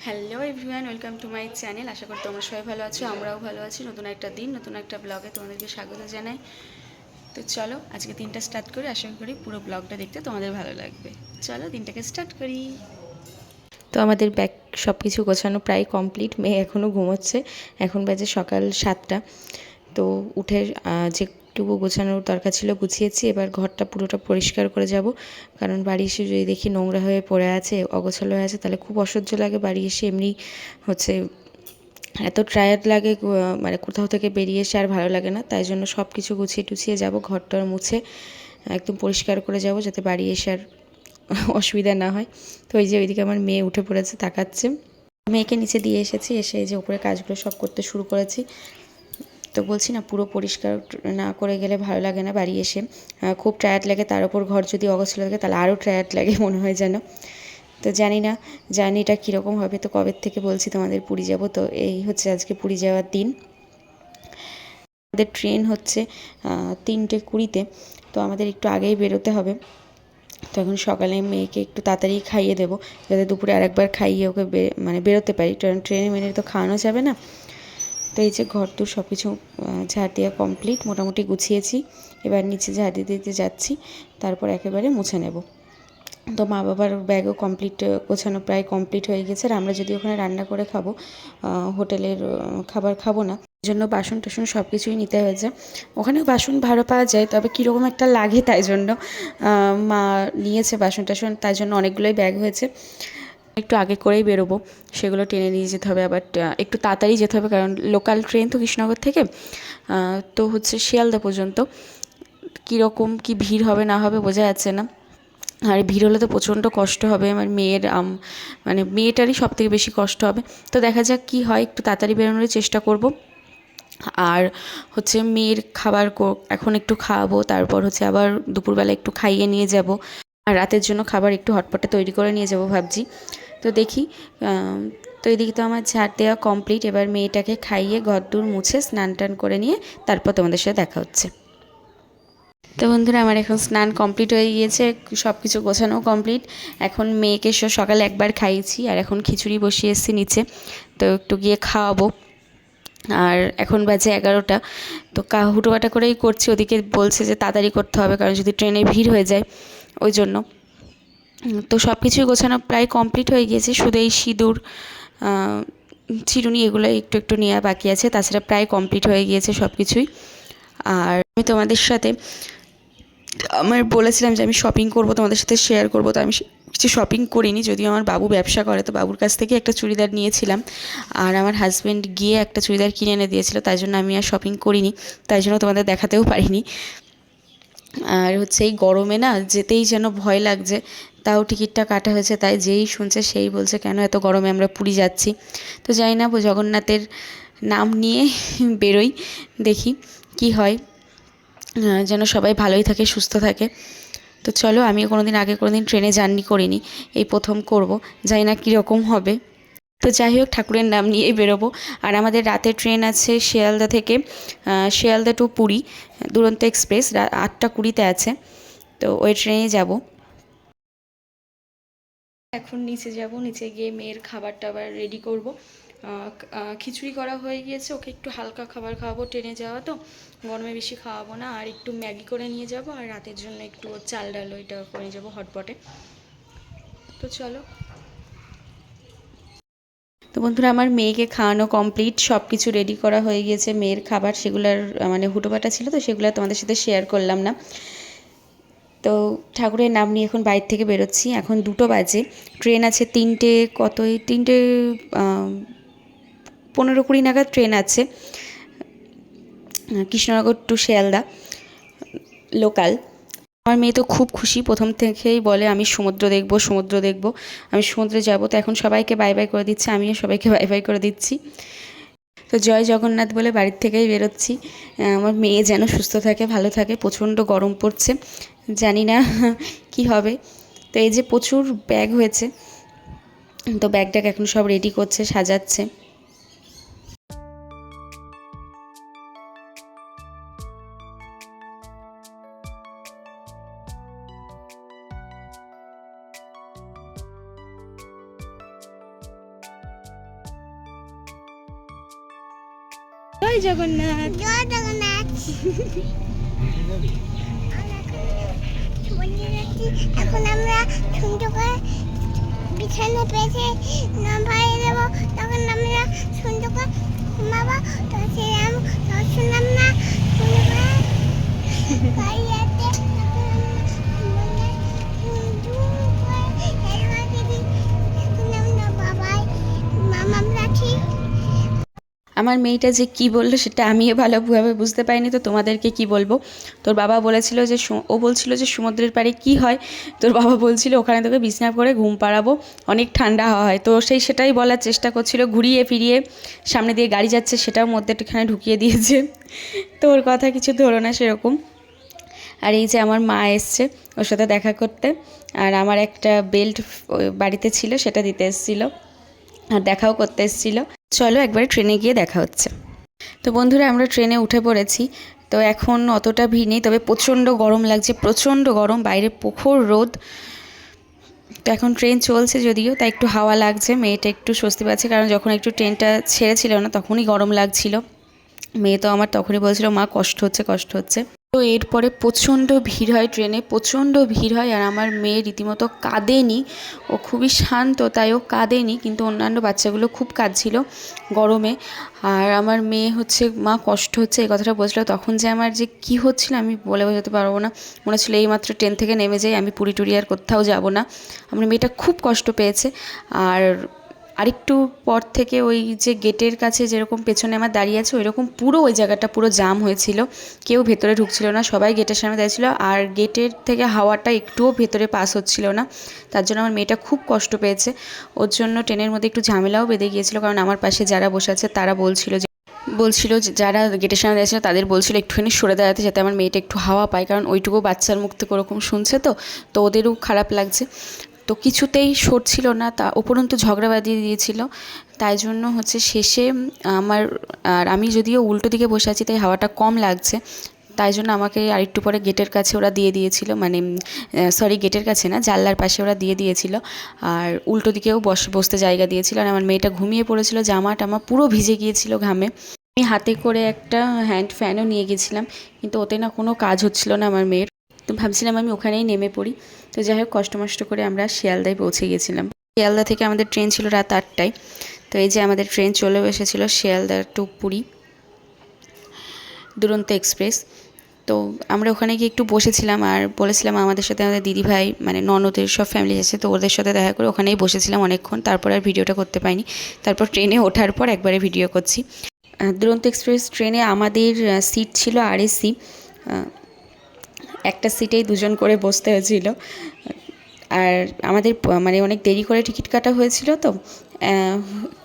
Hello everyone, welcome to my channel. আশা করি তোমরা সবাই ভালো আছো, আমরাও ভালো আছি। নতুন একটা দিন, নতুন একটা ব্লগে তোমাদেরকে স্বাগত জানাই। তো চলো আজকে দিনটা স্টার্ট করি। আশা করি পুরো ব্লগটা দেখতে তোমাদের ভালো লাগবে। চলো দিনটাকে স্টার্ট করি। তো আমাদের ব্যাগ সব কিছু গোছানো প্রায় কমপ্লিট। মেয়ে এখনও ঘুমোচ্ছে। এখন বাজে সকাল 7টা। তো উঠে যেটুকু গোছানোর দরকার ছিল গুছিয়েছি। এবার ঘরটা পুরোটা পরিষ্কার করে যাব, কারণ বাড়ি এসে যদি দেখি নোংরা হয়ে পড়ে আছে, অগোছালো হয়ে আছে, তাহলে খুব অসহ্য লাগে। বাড়ি এসে এমনি হচ্ছে এত টায়ার্ড লাগে, মানে কোথাও থেকে বেরিয়ে এসে আর ভালো লাগে না। তাই জন্য সব কিছু গুছিয়ে টুছিয়ে যাব, ঘরটার মুছে একদম পরিষ্কার করে যাব, যাতে বাড়ি এসে আর অসুবিধা না হয়। তো ওই যে ওইদিকে আমার মেয়ে উঠে পড়েছে, তাকাচ্ছে। মেয়েকে নিচে দিয়ে এসেছি, এসে এই যে উপরে কাজগুলো সব করতে শুরু করেছি। তো বলছি না, পুরো পরিষ্কার না করে গেলে ভালো লাগে না বাড়ি এসে, খুব টায়ার্ড লাগে। তার উপর ঘর যদি অগোছালো থাকে তাহলে আরও টায়ার্ড লাগে মনে হয় যেন। তো জানি না জার্নিটা কীরকম হবে। তো কবে থেকে বলছি তোমাদের পুরী যাব, তো এই হচ্ছে আজকে পুরী যাওয়ার দিন। আমাদের ট্রেন হচ্ছে 3:20-তে। তো আমাদের একটু আগেই বেরোতে হবে। তো এখন সকালে মেয়েকে একটু তাড়াতাড়ি খাইয়ে দেবো, যাতে দুপুরে আরেকবার খাইয়ে ওকে মানে বেরোতে পারি, কারণ ট্রেনে মেনে তো খাওয়ানো যাবে না। তো এই যে ঘর দূর সব কিছু ঝাড় দেওয়া কমপ্লিট, মোটামুটি গুছিয়েছি। এবার নিচে ঝাড় দিতে দিতে যাচ্ছি, তারপর একেবারে মুছে নেব। তো মা বাবার ব্যাগও কমপ্লিট, গোছানো প্রায় কমপ্লিট হয়ে গেছে। আর আমরা যদি ওখানে রান্না করে খাবো, হোটেলের খাবার খাবো না, এই জন্য বাসন টাসন সব কিছুই নিতে হয়েছে। ওখানেও বাসন ভালো পাওয়া যায়, তবে কীরকম একটা লাগে, তাই জন্য মা নিয়েছে বাসন টাসন, তাই জন্য অনেকগুলোই ব্যাগ হয়েছে। একটু আগে করেই বেরোবো, সেগুলো টেনে নিয়ে যেতে হবে। আবার একটু তাড়াতাড়ি যেতে হবে, কারণ লোকাল ট্রেন তো কৃষ্ণনগর থেকে তো হচ্ছে শিয়ালদা পর্যন্ত। কীরকম কী ভিড় হবে না হবে বোঝা যাচ্ছে না। আর ভিড় হলে তো প্রচণ্ড কষ্ট হবে। আমার মেয়ের মানে মেয়েটারই সব থেকে বেশি কষ্ট হবে। তো দেখা যাক কী হয়, একটু তাড়াতাড়ি বেরোনোর চেষ্টা করব। আর হচ্ছে মেয়ের খাবার এখন একটু খাওয়াবো, তারপর হচ্ছে আবার দুপুরবেলা একটু খাইয়ে নিয়ে যাব। আর রাতের জন্য খাবার একটু হটপটে তৈরি করে নিয়ে যাব ভাবছি। তো দেখি। তো এদিকে তো আমার ঝাড় দেওয়া কমপ্লিট। এবার মেয়েটাকে খাইয়ে ঘরদূর মুছে স্নান টান করে নিয়ে তারপর তোমাদের সাথে দেখা হচ্ছে। তো বন্ধুরা, আমার এখন স্নান কমপ্লিট হয়ে গিয়েছে, সব কিছু গোছানো কমপ্লিট। এখন মেয়েকে সকালে একবার খাইয়েছি, আর এখন খিচুড়ি বসিয়ে এসেছি নিচে। তো একটু গিয়ে খাওয়াবো। আর এখন বাজে 11টা। তো হুটোপাটা করেই করছি, ওদিকে বলছে যে তাড়াতাড়ি করতে হবে, কারণ যদি ট্রেনে ভিড় হয়ে যায়, ওই জন্য। তো সব কিছুই গোছানো প্রায় কমপ্লিট হয়ে গিয়েছে, শুধু এই সিঁদুর, চিরুনি এগুলো একটু একটু নেওয়া বাকি আছে। তাছাড়া প্রায় কমপ্লিট হয়ে গিয়েছে সব কিছুই। আর আমি তোমাদের সাথে বলেছিলাম যে আমি শপিং করব, তোমাদের সাথে শেয়ার করব। তো আমি কিছু শপিং করিনি, যদিও আমার বাবু ব্যবসা করে, তো বাবুর কাছ থেকে একটা চুড়িদার নিয়েছিলাম। আর আমার হাজব্যান্ড গিয়ে একটা চুড়িদার কিনে এনে দিয়েছিল, তাই জন্য আমি আর শপিং করিনি, তাই জন্য তোমাদের দেখাতেও পারিনি। আর হচ্ছে এই গরমে না যেতেই যেন ভয় লাগছে। তাও টিকিটটা কাটা হয়েছে, তাই যেই শুনছে সেই বলছে কেন এত গরমে আমরা পুরী যাচ্ছি। তো যাই না, জগন্নাথের নাম নিয়ে বেরোই, দেখি কি হয়, যেন সবাই ভালোই থাকে, সুস্থ থাকে। তো চলো, আমিও আগে কোনোদিন ট্রেনে জার্নি করিনি, এই প্রথম করব। জানি না কীরকম হবে। তো যাই হোক, ঠাকুরের নাম নিয়েই বেরোবো। আর আমাদের রাতে ট্রেন আছে শিয়ালদা থেকে, শিয়ালদা টু পুরী দুরন্ত এক্সপ্রেস, 8:20-তে আছে। তো ওই ট্রেনেই যাব। এখন নিচে যাব, নিচে গিয়ে মেয়ের খাবার টাবার রেডি করব। খিচুড়ি করা হয়ে গিয়েছে, ওকে একটু হালকা খাবার খাওয়াবো, ট্রেনে যাওয়া তো গরমে বেশি খাওয়াবো না। আর একটু ম্যাগি করে নিয়ে যাব, আর রাতের জন্য একটু চাল ডাল ওইটা করে নিয়ে যাবো হটপটে। তো চলো। তো বন্ধুরা, আমার মেয়েকে খাওয়ানো কমপ্লিট, সব কিছু রেডি করা হয়ে গিয়েছে। মেয়ের খাবার সেগুলোর মানে হুটোপাটা ছিল, তো সেগুলো তোমাদের সাথে শেয়ার করলাম না। তো ঠাকুরের নাম নিয়ে এখন বাইরে থেকে বেরোচ্ছি। এখন 2টো বাজে, ট্রেন আছে 3:15-20 নাগাদ ট্রেন আছে, কৃষ্ণনগর টু শিয়ালদা লোকাল। আমার মেয়ে তো খুব খুশি, প্রথম থেকেই বলে আমি সমুদ্র দেখব, সমুদ্র দেখব, আমি সমুদ্রে যাব। তো এখন সবাইকে বাই বাই করে দিচ্ছে, আমিও সবাইকে বাই বাই করে দিচ্ছি। তো জয় জগন্নাথ বলে বাড়ির থেকেই বেরোচ্ছি। আমার মেয়ে যেন সুস্থ থাকে, ভালো থাকে। প্রচণ্ড গরম পড়ছে, জানি না কি হবে। তো এই যে প্রচুর ব্যাগ হয়েছে, তো ব্যাগটাকে এখন সব রেডি করছে, সাজাচ্ছে। জয় জগন্নাথ। জয় জগন্নাথ। এখন আমরা সুন্দর করে বিছানা পেতে নামাই দেবো, তখন আমরা সুন্দর করে ঘুমাবো। তো সেরকম শুনলাম না সুন্দর করে বাবাই মামাম রাখি। আমার মেয়েটা যে কি বললো সেটা আমিও ভালোভাবে বুঝতে পারিনি, তো তোমাদেরকে কি বলবো। তোর বাবা বলেছিল যে ও বলছিল যে সমুদ্রের পাড়ে কি হয়, তোর বাবা বলছিল ওখানে তোকে বিছানা করে ঘুম পাড়াবো, অনেক ঠান্ডা হাওয়া হয়। তো সেটাই বলার চেষ্টা করছিল, ঘুরিয়ে ফিরিয়ে সামনে দিয়ে গাড়ি যাচ্ছে সেটাও মধ্যে একটুখানে ঢুকিয়ে দিয়েছে। তো ওর কথা কিছু ধরো না সেরকম। আর এই যে আমার মা এসছে ওর সাথে দেখা করতে, আর আমার একটা বেল্ট বাড়িতে ছিল সেটা দিতে এসেছিলো, আর দেখাও করতে এসেছিলো। চলো একবারে ট্রেনে গিয়ে দেখা হচ্ছে। তো বন্ধুরা আমরা ট্রেনে উঠে পড়েছি। তো এখন অতটা ভিড় নেই, তবে প্রচণ্ড গরম লাগছে, প্রচণ্ড গরম, বাইরে প্রখর রোদ। তো এখন ট্রেন চলছে যদিও, তাই একটু হাওয়া লাগছে, মেয়েটা একটু স্বস্তি পাচ্ছে, কারণ যখন একটু ট্রেনটা ছেড়েছিল না তখনই গরম লাগছিল। মেয়ে তো আমার তখনই বলছিল মা কষ্ট হচ্ছে কষ্ট হচ্ছে। তো এরপরে প্রচণ্ড ভিড় হয় ট্রেনে, প্রচণ্ড ভিড় হয়, আর আমার মেয়ে রীতিমতো কাঁদেনি, ও খুবই শান্ত তাই ও কাঁদেনি, কিন্তু অন্যান্য বাচ্চাগুলো খুব কাঁদছিল গরমে। আর আমার মেয়ে হচ্ছে মা কষ্ট হচ্ছে এই কথাটা বলছিল, তখন যে আমার যে কী হচ্ছিল আমি বলে বোঝাতে পারবো না। মনে হচ্ছিল এইমাত্র ট্রেন থেকে নেমে যাই, আমি পুরী টুরি আর কোথাও যাব না। আমার মেয়েটা খুব কষ্ট পেয়েছে। আর আরেকটু পর থেকে ওই যে গেটের কাছে যেরকম পেছনে আমার দাঁড়িয়ে আছে ওইরকম পুরো ওই জায়গাটা পুরো জাম হয়েছিল, কেউ ভেতরে ঢুকছিল না, সবাই গেটের সামনে দাঁড়িয়েছিল, আর গেটের থেকে হাওয়াটা একটুও ভেতরে পাস হচ্ছিল না। তার জন্য আমার মেয়েটা খুব কষ্ট পেয়েছে, ওর জন্য ট্রেনের মধ্যে একটু ঝামেলাও বেঁধে গিয়েছিল, কারণ আমার পাশে যারা বসে আছে তারা বলছিল যে যারা গেটের সামনে দাঁড়িয়েছিল তাদের বলছিল একটুখানি সরে দাঁড়াতে, যাতে আমার মেয়েটা একটু হাওয়া পায়, কারণ ওইটুকু বাচ্চার মুখ থেকে ওরকম শুনছে, তো ওদেরও খারাপ লাগছে। তো কিছুতেই সরছিল না, তা উপরন্তু ঝগড়া বাঁধিয়ে দিয়েছিল। তাই জন্য হচ্ছে শেষে আর আমি যদিও উল্টো দিকে বসে আছি তাই হাওয়াটা কম লাগছে, তাই জন্য আমাকে আরেকটু পরে গেটের কাছে ওরা দিয়ে দিয়েছিল, মানে সরি গেটের কাছে না, জানলার পাশে ওরা দিয়ে দিয়েছিল, আর উল্টো দিকেও বসতে জায়গা দিয়েছিল। আর আমার মেয়েটা ঘুমিয়ে পড়েছিল, জামা টামা পুরো ভিজে গিয়েছিল ঘামে। আমি হাতে করে একটা হ্যান্ড ফ্যানও নিয়ে গেছিলাম, কিন্তু ওতে না কোনো কাজ হচ্ছিল না আমার মেয়ের। তো ভাবছিলাম আমি ওখানেই নেমে পড়ি। তো যাই হোক কষ্ট মষ্ট করে আমরা শিয়ালদায় পৌঁছে গেছিলাম। শিয়ালদা থেকে আমাদের ট্রেন ছিল রাত 8টায়। তো এই যে আমাদের ট্রেন চলেও এসেছিল, শিয়ালদা টু পুরী দুরন্ত এক্সপ্রেস। তো আমরা ওখানে গিয়ে একটু বসেছিলাম, আর বলেছিলাম আমাদের সাথে আমাদের দিদিভাই মানে ননদের সব ফ্যামিলি আছে, তো ওদের সাথে দেখা করে ওখানেই বসেছিলাম অনেকক্ষণ, তারপর আর ভিডিওটা করতে পারিনি। তারপর ট্রেনে ওঠার পর একবারে ভিডিও করছি। দুরন্ত এক্সপ্রেস ট্রেনে আমাদের সিট ছিল আরএসি, একটা সিটেই দুজন করে বসতে হয়েছিল। আর আমাদের মানে অনেক দেরি করে টিকিট কাটা হয়েছিল, তো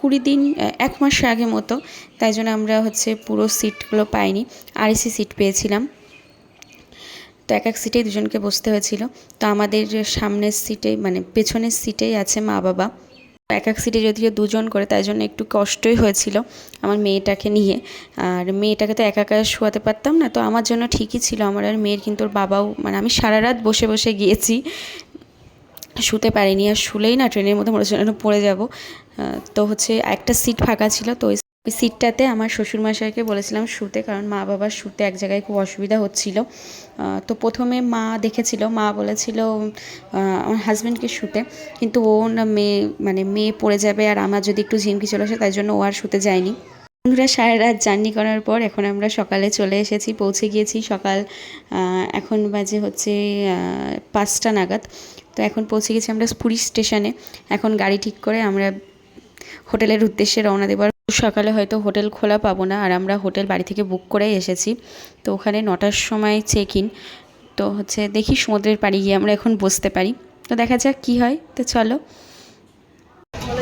20 দিন 1 মাস আগে মতো, তাই জন্য আমরা হচ্ছে পুরো সিটগুলো পাইনি, আরএসি সিট পেয়েছিলাম। তো এক সিটেই দুজনকে বসতে হয়েছিল। তো আমাদের সামনের সিটে মানে পেছনের সিটেই আছে মা বাবা, এক সিটে যদিও দুজন করে, তাই জন্য একটু কষ্টই হয়েছিল আমার মেয়েটাকে নিয়ে। আর মেয়েটাকে তো একা একা শোয়াতে পারতাম না, তো আমার জন্য ঠিকই ছিল, আমার আর মেয়ের কিন্তু ওর বাবাও, মানে আমি সারা রাত বসে বসে গিয়েছি, শুতে পারিনি, আর শুলেই না ট্রেনের মধ্যে মনে হচ্ছিল পড়ে যাব। তো হচ্ছে একটা সিট ফাঁকা ছিল, তো ওই সিটটাতে আমার শ্বশুরমশাইকে বলেছিলাম শুতে, কারণ মা বাবার শুতে এক জায়গায় খুব অসুবিধা হচ্ছিল। তো প্রথমে মা দেখেছিল, মা বলেছিল আমার হাজব্যান্ডকে শুতে, কিন্তু ও না মেয়ে পড়ে যাবে, আর আমার যদি একটু ঝিমকি চলে আসে, তাই জন্য ও আর শুতে যায়নি। বন্ধুরা সারা রাত জার্নি করার পর এখন আমরা সকালে চলে এসেছি, পৌঁছে গিয়েছি সকাল, এখন বাজে হচ্ছে 5টা নাগাদ। তো এখন পৌঁছে গেছি আমরা পুরী স্টেশনে। এখন গাড়ি ঠিক করে আমরা হোটেলের উদ্দেশ্যে রওনা দেবার। সকালে হয়তো হোটেল খোলা পাবো না, আর আমরা হোটেল বাড়ি থেকে বুক করেই এসেছি। তো ওখানে 9টার সময় চেক ইন। তো হচ্ছে দেখি সমুদ্রের পাড়ে গিয়ে আমরা এখন বসতে পারি, তো দেখা যাক কি হয়। তো চলো।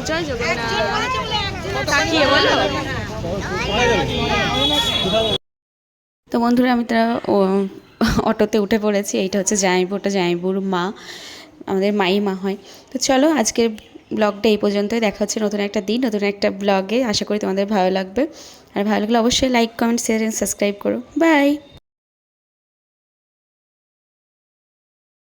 জয় তো বন্ধুরা আমি তারা অটোতে উঠে পড়েছি, এইটা হচ্ছে জামাইবু, ওটা জামাইবুর মা, আমাদের মাই মা হয়। তো চলো আজকের ব্লগটা এই পর্যন্তই, দেখা হচ্ছে নতুন একটা দিন নতুন একটা ব্লগে। আশা করি তোমাদের ভালো লাগবে, আর ভালো লাগলে অবশ্যই like comment share and subscribe করো। বাই।